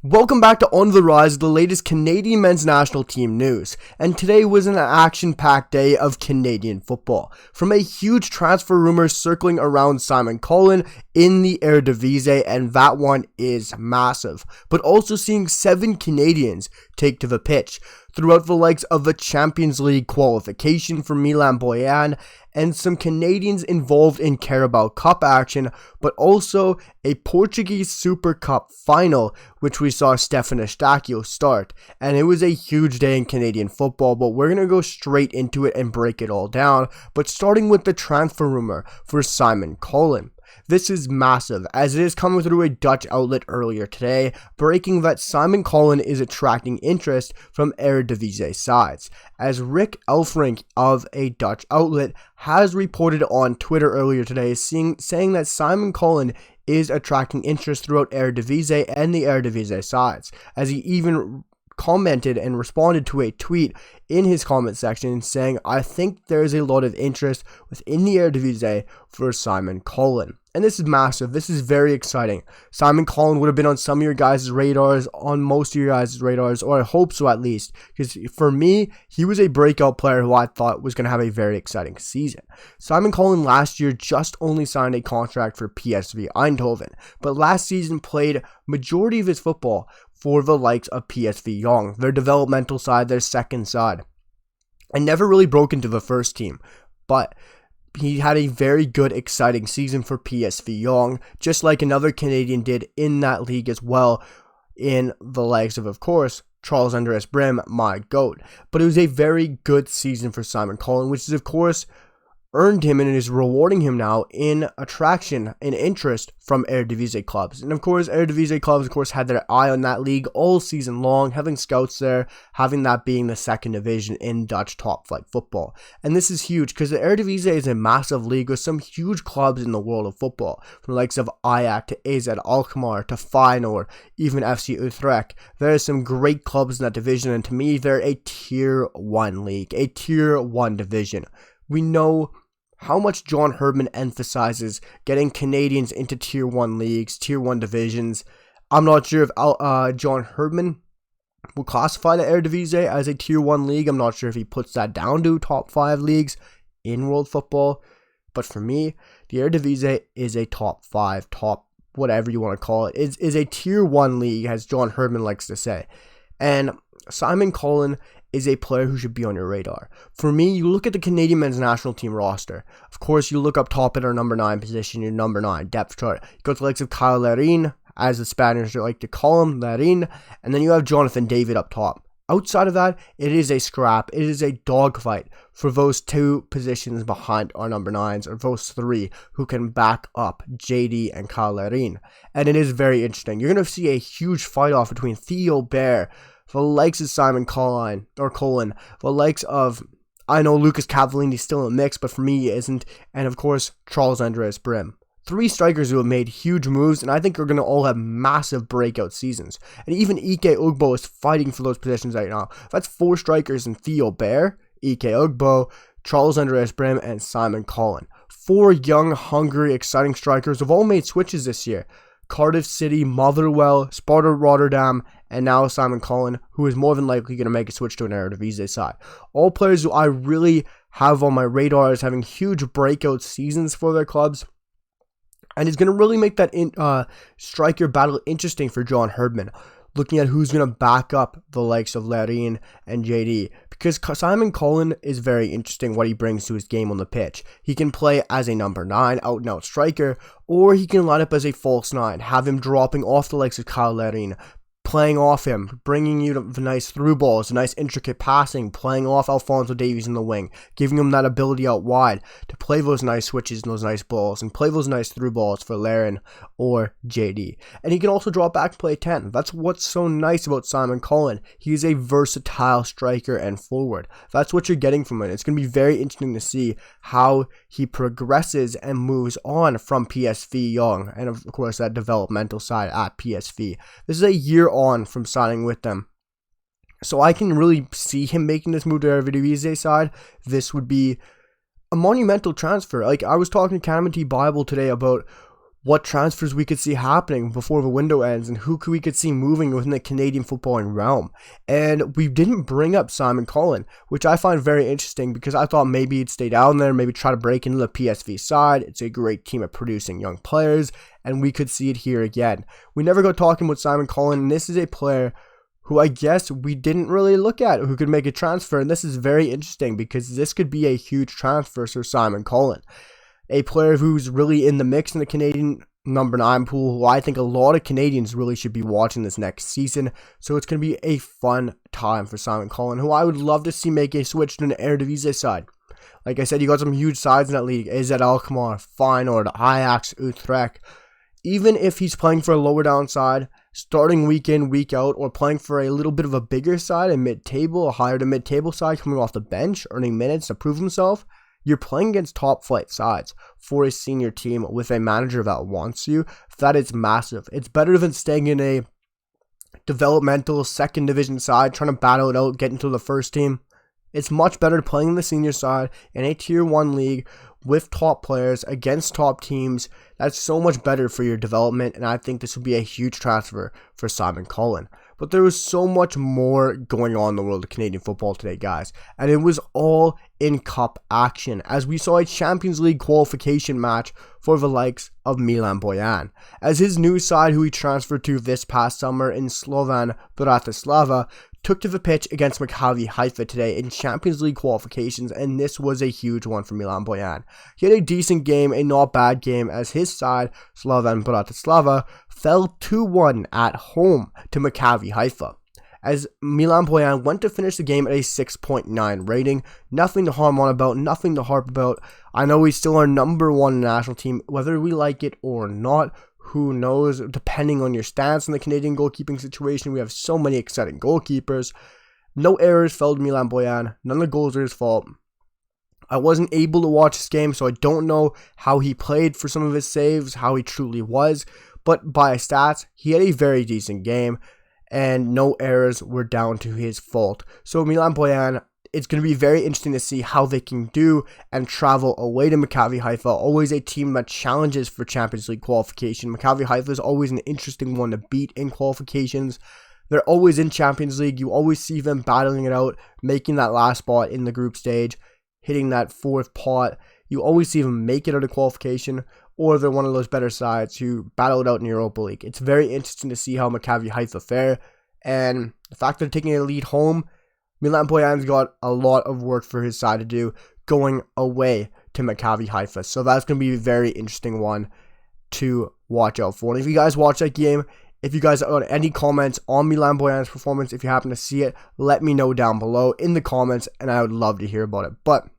Welcome back to On the Rise, the latest Canadian men's national team news, and today was an action-packed day of Canadian football. From a huge transfer rumor circling around Simon Colyn in the Eredivisie, and that one is massive, but also seeing 7 Canadians take to the pitch throughout the likes of the Champions League qualification for Milan Bojan, and some Canadians involved in Carabao Cup action, but also a Portuguese Super Cup final, which we saw Stefan Eustaquio start. And it was a huge day in Canadian football, but we're going to go straight into it and break it all down, but starting with the transfer rumor for Simon Colyn. This is massive, as it is coming through a Dutch outlet earlier today, breaking that Simon Colyn is attracting interest from Eredivisie sides, as Rick Elfrink of a Dutch outlet has reported on Twitter earlier today, saying that Simon Colyn is attracting interest throughout Eredivisie and the Eredivisie sides, as he even commented and responded to a tweet in his comment section saying, "I think there is a lot of interest within the Eredivisie for Simon Colyn." And this is massive. This is very exciting. Simon Colyn would have been on some of your guys' radars, on most of your guys' radars, or I hope so at least, because for me, he was a breakout player who I thought was going to have a very exciting season. Simon Colyn last year just only signed a contract for PSV Eindhoven, but last season played majority of his football for the likes of PSV Young, their developmental side, their second side, and never really broke into the first team, but he had a very good, exciting season for PSV Young, just like another Canadian did in that league as well, in the likes of course, Charles Andreas Brim, my GOAT. But it was a very good season for Simon Colyn, which is, of course, earned him and is rewarding him now in attraction and interest from Eredivisie clubs. And of course, Eredivisie clubs, of course, had their eye on that league all season long, having scouts there, having that being the second division in Dutch top flight football. And this is huge because the Eredivisie is a massive league with some huge clubs in the world of football, from the likes of Ajax to AZ Alkmaar to Feyenoord, even FC Utrecht. There are some great clubs in that division, and to me, they're a tier 1 league, a tier 1 division. We know how much John Herdman emphasizes getting Canadians into tier 1 leagues, tier 1 divisions. I'm not sure if John Herdman will classify the Eredivisie as a tier 1 league. I'm not sure if he puts that down to top 5 leagues in world football. But for me, the Eredivisie is a top 5, top whatever you want to call it. It is a tier 1 league, as John Herdman likes to say. And Simon Colyn is a player who should be on your radar. For me, you look at the Canadian men's national team roster. Of course, you look up top at our number 9 position, your number 9 depth chart. You go to the likes of Kyle Larin, as the Spaniards like to call him, Larin, and then you have Jonathan David up top. Outside of that, it is a scrap. It is a dogfight for those 2 positions behind our number 9s, or those 3 who can back up JD and Kyle Larin. And it is very interesting. You're going to see a huge fight off between Theo Bair, the likes of Simon Colyn, the likes of, I know Lucas Cavallini is still in the mix, but for me he isn't, and of course, Charles Andreas Brim. 3 strikers who have made huge moves, and I think are going to all have massive breakout seasons. And even Ike Ugbo is fighting for those positions right now. That's 4 strikers in Theo Bair, Ike Ugbo, Charles Andreas Brim, and Simon Colyn. 4 young, hungry, exciting strikers who have all made switches this year. Cardiff City, Motherwell, Sparta Rotterdam, and now Simon Colyn, who is more than likely going to make a switch to an Eredivisie side. All players who I really have on my radar as having huge breakout seasons for their clubs. And it's going to really make that striker battle interesting for John Herdman, looking at who's going to back up the likes of Larin and JD. Because Simon Colyn is very interesting what he brings to his game on the pitch. He can play as a number 9, out-and-out striker, or he can line up as a false 9, have him dropping off the likes of Kyle Larin, playing off him, bringing you the nice through balls, the nice intricate passing, playing off Alphonso Davies in the wing, giving him that ability out wide to play those nice switches and those nice balls, and play those nice through balls for Larin or JD. And he can also drop back and play 10. That's what's so nice about Simon Colyn. He's a versatile striker and forward. That's what you're getting from him. It's going to be very interesting to see how he progresses and moves on from PSV Young, and of course that developmental side at PSV. This is a year on from signing with them, so I can really see him making this move to our Eredivisie side. This would be a monumental transfer. Like, I was talking to CanMNT Bible today about what transfers we could see happening before the window ends and who we could see moving within the Canadian footballing realm. And we didn't bring up Simon Colyn, which I find very interesting because I thought maybe he'd stay down there, maybe try to break into the PSV side. It's a great team at producing young players, and we could see it here again. We never got talking about Simon Colyn, and this is a player who I guess we didn't really look at who could make a transfer, and this is very interesting because this could be a huge transfer for Simon Colyn. A player who's really in the mix in the Canadian number 9 pool, who I think a lot of Canadians really should be watching this next season. So it's going to be a fun time for Simon Colyn, who I would love to see make a switch to an Eredivisie side. Like I said, you got some huge sides in that league. AZ Alkmaar, Feyenoord, Ajax, Utrecht. Even if he's playing for a lower down side, starting week in, week out, or playing for a little bit of a bigger side, a mid-table, a higher to mid-table side, coming off the bench, earning minutes to prove himself, you're playing against top flight sides for a senior team with a manager that wants you. That is massive. It's better than staying in a developmental second division side, trying to battle it out, get into the first team. It's much better playing in the senior side in a tier 1 league with top players against top teams. That's so much better for your development, and I think this would be a huge transfer for Simon Colyn. But there was so much more going on in the world of Canadian football today, guys, and it was all in cup action, as we saw a Champions League qualification match for the likes of Milan Bojan, as his new side, who he transferred to this past summer in Slovan Bratislava, took to the pitch against Maccabi Haifa today in Champions League qualifications, and this was a huge one for Milan Bojan. He had a decent game, a not bad game, as his side, Slovan Bratislava, fell 2-1 at home to Maccabi Haifa, as Milan Bojan went to finish the game at a 6.9 rating. Nothing to harm on about, nothing to harp about. I know he's still our number 1 national team, whether we like it or not. Who knows, depending on your stance in the Canadian goalkeeping situation. We have so many exciting goalkeepers. No errors fell to Milan Bojan. None of the goals are his fault. I wasn't able to watch this game, so I don't know how he played for some of his saves, how he truly was. But by stats, he had a very decent game, and no errors were down to his fault. So Milan Bojan, it's going to be very interesting to see how they can do and travel away to Maccabi Haifa, always a team that challenges for Champions League qualification. Maccabi Haifa is always an interesting one to beat in qualifications. They're always in Champions League. You always see them battling it out, making that last spot in the group stage, hitting that 4th pot. You always see them make it out of qualification, or they're one of those better sides who battle it out in Europa League. It's very interesting to see how Maccabi Haifa fare, and the fact that they're taking a lead home, Milan Bojan's got a lot of work for his side to do going away to Maccabi Haifa. So that's going to be a very interesting one to watch out for. And if you guys watch that game, if you guys got any comments on Milan Bojan's performance, if you happen to see it, let me know down below in the comments, and I would love to hear about it. But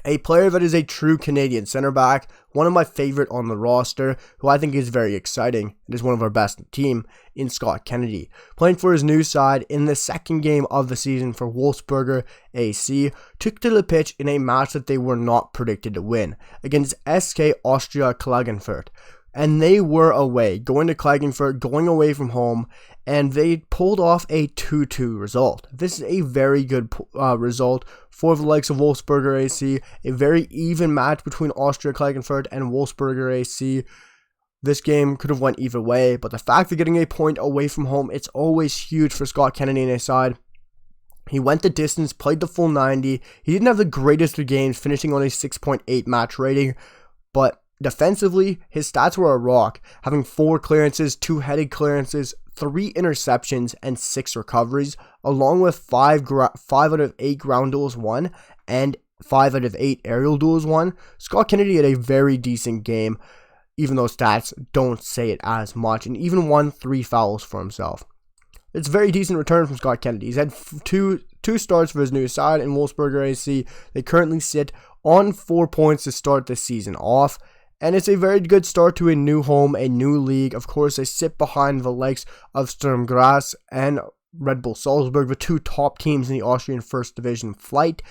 a player that is a true Canadian center back, one of my favorite on the roster, who I think is very exciting and is one of our best team, in Scott Kennedy. Playing for his new side in the second game of the season for Wolfsberger AC, took to the pitch in a match that they were not predicted to win, against SK Austria Klagenfurt. And they were away, going to Klagenfurt, going away from home, and they pulled off a 2-2 result. This is a very good result for the likes of Wolfsberger AC, a very even match between Austria Klagenfurt and Wolfsberger AC. This game could have went either way, but the fact of getting a point away from home, it's always huge for Scott Kennedy and his side. He went the distance, played the full 90. He didn't have the greatest of games, finishing on a 6.8 match rating, but defensively, his stats were a rock, having 4 clearances, 2 headed clearances, 3 interceptions, and 6 recoveries, along with 5 out of 8 ground duels won, and 5 out of 8 aerial duels won. Scott Kennedy had a very decent game, even though stats don't say it as much, and even won 3 fouls for himself. It's a very decent return from Scott Kennedy. He's had two starts for his new side in Wolfsberger AC. They currently sit on 4 points to start the season off. And it's a very good start to a new home, a new league. Of course, they sit behind the likes of Sturm Graz and Red Bull Salzburg, the 2 top teams in the Austrian First Division flight.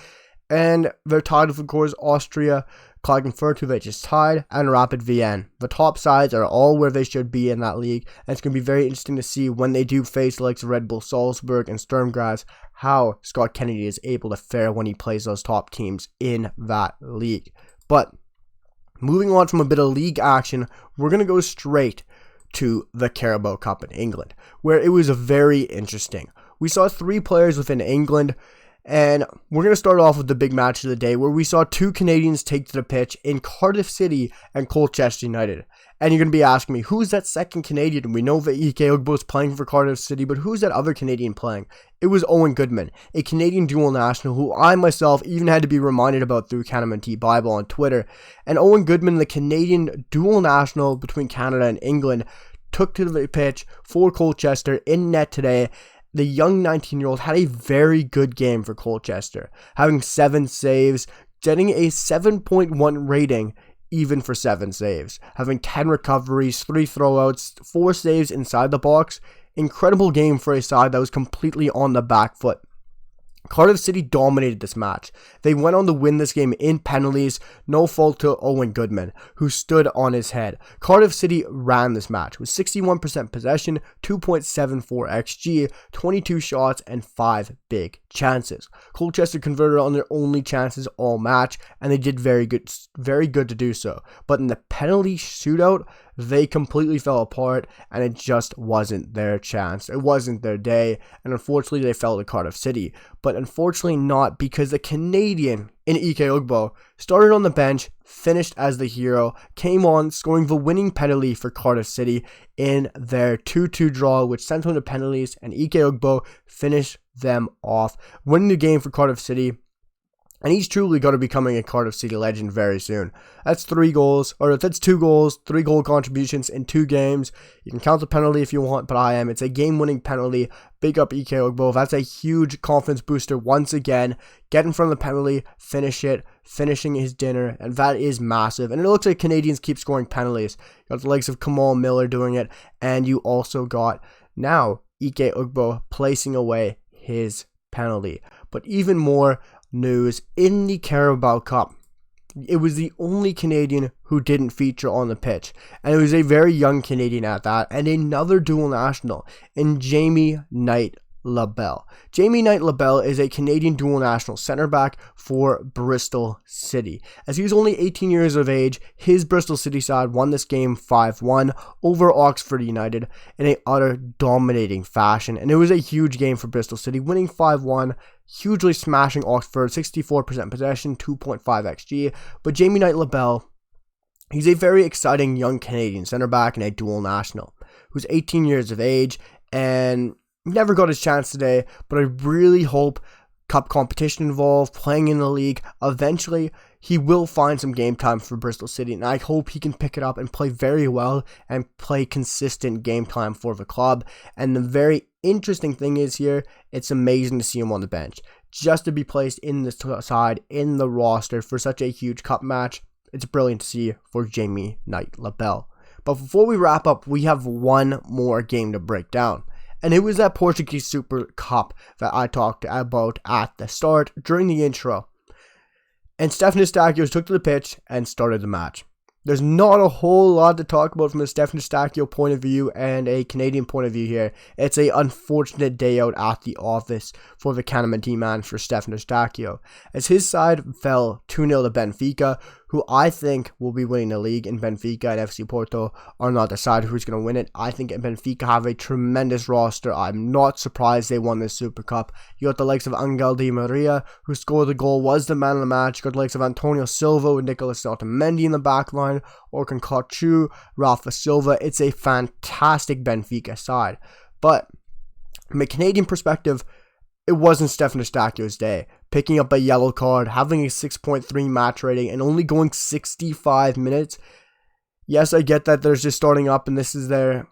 And they're tied with, of course, Austria, Klagenfurt, who they just tied, and Rapid Vienna. The top sides are all where they should be in that league. And it's going to be very interesting to see when they do face the likes of Red Bull Salzburg and Sturm Graz, how Scott Kennedy is able to fare when he plays those top teams in that league. But Moving on from a bit of league action, we're going to go straight to the Carabao Cup in England, where it was very interesting. We saw 3 players within England, and we're going to start off with the big match of the day, where we saw 2 Canadians take to the pitch in Cardiff City and Colchester United. And you're going to be asking me, who's that second Canadian? We know that Ike Ugbo is playing for Cardiff City, but who's that other Canadian playing? It was Owen Goodman, a Canadian dual national who I myself even had to be reminded about through CanMNT Bible on Twitter. And Owen Goodman, the Canadian dual national between Canada and England, took to the pitch for Colchester in net today. The young 19-year-old had a very good game for Colchester, having 7 saves, getting a 7.1 rating even for 7 saves, having 10 recoveries, 3 throwouts, 4 saves inside the box. Incredible game for a side that was completely on the back foot. Cardiff City dominated this match. They went on to win this game in penalties, no fault to Owen Goodman, who stood on his head. Cardiff City ran this match with 61% possession, 2.74 XG, 22 shots, and 5 big chances. Colchester converted on their only chances all match, and they did very good to do so. But in the penalty shootout, they completely fell apart, and it just wasn't their chance. It wasn't their day, and unfortunately they fell to Cardiff City. But unfortunately not, because the Canadian in Ike Ugbo started on the bench, finished as the hero, came on, scoring the winning penalty for Cardiff City in their 2-2 draw, which sent them to penalties, and Ike Ugbo finished them off, winning the game for Cardiff City. And he's truly going to be becoming a Cardiff City legend very soon. That's 2 goals, 3 goal contributions in 2 games. You can count the penalty if you want, but it's a game-winning penalty. Big up Ike Ugbo. That's a huge confidence booster once again. Get in front of the penalty, finishing his dinner, and that is massive. And it looks like Canadians keep scoring penalties. You got the likes of Kamal Miller doing it, and you also got now Ike Ugbo placing away his penalty. But even more news in the Carabao Cup. It was the only Canadian who didn't feature on the pitch, and it was a very young Canadian at that, and another dual national in Jamie Knight-Labelle. Jamie Knight-Labelle is a Canadian dual national center back for Bristol City. As he was only 18 years of age, his Bristol City side won this game 5-1 over Oxford United in a utter dominating fashion, and it was a huge game for Bristol City, winning 5-1, hugely smashing Oxford, 64% possession, 2.5 XG. But Jamie Knight-Labelle, he's a very exciting young Canadian center back and a dual national who's 18 years of age and never got his chance today, but I really hope cup competition involved, playing in the league, eventually he will find some game time for Bristol City, and I hope he can pick it up and play very well and play consistent game time for the club. And the very interesting thing is here, it's amazing to see him on the bench. Just to be placed in the side, in the roster for such a huge cup match, it's brilliant to see for Jamie Knight-Labelle. But before we wrap up, we have one more game to break down. And it was that Portuguese Super Cup that I talked about at the start during the intro. And Eustaquio took to the pitch and started the match. There's not a whole lot to talk about from a Eustaquio point of view and a Canadian point of view here. It's an unfortunate day out at the office for the CanMNT man for Eustaquio, as his side fell 2-0 to Benfica, who I think will be winning the league, and Benfica and FC Porto are not the side who's going to win it. I think Benfica have a tremendous roster. I'm not surprised they won this Super Cup. You got the likes of Angel Di Maria, who scored the goal, was the man of the match. You got the likes of Antonio Silva with Nicolas Otamendi in the back line, Orkun Kochu, Rafa Silva. It's a fantastic Benfica side. But from a Canadian perspective, it wasn't Eustaquio's day. Picking up a yellow card, having a 6.3 match rating, and only going 65 minutes. Yes, I get that they're just starting up, and this is their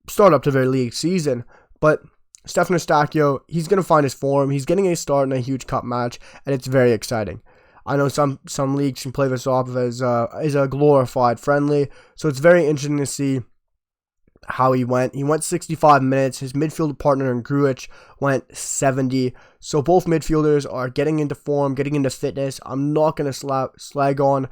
start up to their league season. But Eustaquio, he's going to find his form. He's getting a start in a huge cup match, and it's very exciting. I know some leagues can play this off as a glorified friendly, so it's very interesting to see how he went. He went 65 minutes. His midfield partner in Grujic went 70. So both midfielders are getting into form, getting into fitness. I'm not going to slag on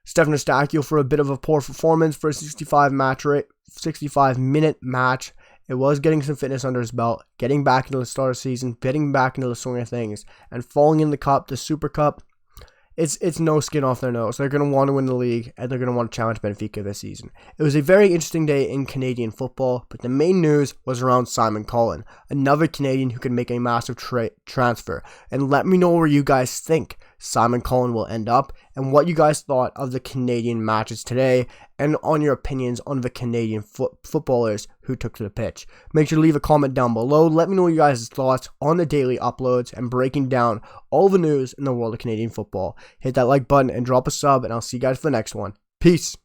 Eustaquio for a bit of a poor performance for a 65 minute match. It was getting some fitness under his belt, getting back into the start of the season, getting back into the swing of things, and falling in the cup, the Super Cup. it's no skin off their nose. They're going to want to win the league, and they're going to want to challenge Benfica this season. It was a very interesting day in Canadian football, but the main news was around Simon Colyn, another Canadian who could make a massive transfer. And let me know where you guys think Simon Colyn will end up, and what you guys thought of the Canadian matches today, and on your opinions on the Canadian footballers who took to the pitch. Make sure to leave a comment down below. Let me know your guys' thoughts on the daily uploads and breaking down all the news in the world of Canadian football. Hit that like button and drop a sub, and I'll see you guys for the next one. Peace.